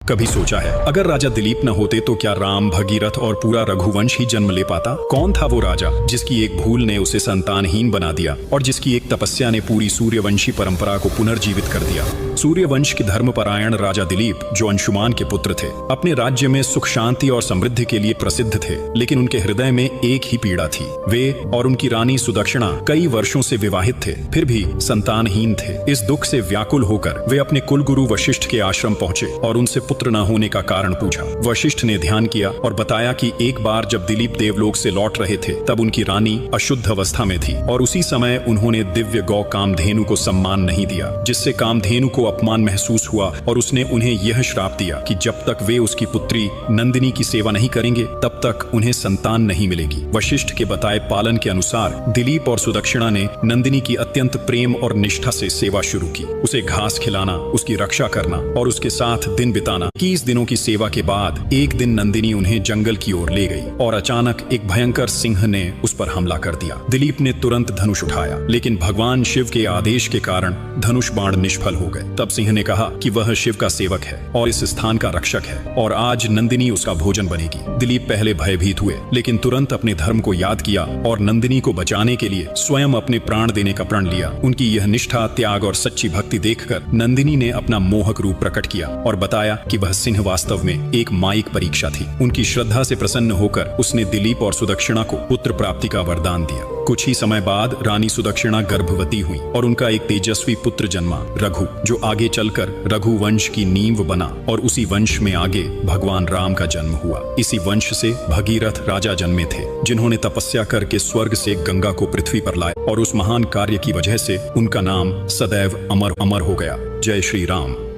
कभी सोचा है अगर राजा दिलीप न होते तो क्या राम, भगीरथ और पूरा रघुवंश ही जन्म ले पाता? कौन था वो राजा जिसकी एक भूल ने उसे संतानहीन बना दिया और जिसकी एक तपस्या ने पूरी सूर्यवंशी परंपरा को पुनर्जीवित कर दिया? सूर्यवंश के धर्मपरायण राजा दिलीप, जो अंशुमान के पुत्र थे, अपने राज्य में सुख शांति और समृद्धि के लिए प्रसिद्ध थे, लेकिन उनके हृदय में एक ही पीड़ा थी। वे और उनकी रानी सुदक्षिणा कई वर्षों से विवाहित थे, फिर भी संतानहीन थे। इस दुख से व्याकुल होकर वे अपने कुलगुरु वशिष्ठ के आश्रम पहुंचे और उनसे पुत्र न होने का कारण पूछा। वशिष्ठ ने ध्यान किया और बताया कि एक बार जब दिलीप देवलोक से लौट रहे थे, तब उनकी रानी अशुद्ध अवस्था में थी और उसी समय उन्होंने दिव्य गौ कामधेनु को सम्मान नहीं दिया, जिससे कामधेनु को अपमान महसूस हुआ और उसने उन्हें यह श्राप दिया कि जब तक वे उसकी पुत्री नंदिनी की सेवा नहीं करेंगे, तब तक उन्हें संतान नहीं मिलेगी। वशिष्ठ के बताए पालन के अनुसार दिलीप और सुदक्षिणा ने नंदिनी की अत्यंत प्रेम और निष्ठा से सेवा शुरू की। उसे घास खिलाना, उसकी रक्षा करना और उसके साथ दिन बिताना। 21 दिनों की सेवा के बाद एक दिन नंदिनी उन्हें जंगल की ओर ले गई और अचानक एक भयंकर सिंह ने उस पर हमला कर दिया। दिलीप ने तुरंत धनुष उठाया, लेकिन भगवान शिव के आदेश के कारण धनुष बाण निष्फल हो गए। तब सिंह ने कहा कि वह शिव का सेवक है और इस स्थान का रक्षक है और आज नंदिनी उसका भोजन बनेगी। दिलीप पहले भयभीत हुए, लेकिन तुरंत अपने धर्म को याद किया और नंदिनी को बचाने के लिए स्वयं अपने प्राण देने का प्रण लिया। उनकी यह निष्ठा, त्याग और सच्ची भक्ति देखकर नंदिनी ने अपना मोहक रूप प्रकट किया और बताया कि वह सिंह वास्तव में एक मायिक परीक्षा थी। उनकी श्रद्धा से प्रसन्न होकर उसने दिलीप और सुदक्षिणा को पुत्र प्राप्ति का वरदान दिया। कुछ ही समय बाद रानी सुदक्षिणा गर्भवती हुई और उनका एक तेजस्वी पुत्र जन्मा, रघु, जो आगे चलकर रघुवंश की नींव बना और उसी वंश में आगे भगवान राम का जन्म हुआ। इसी वंश से भगीरथ राजा जन्मे थे, जिन्होंने तपस्या करके स्वर्ग से गंगा को पृथ्वी पर लाया और उस महान कार्य की वजह से उनका नाम सदैव अमर अमर हो गया। जय श्री राम।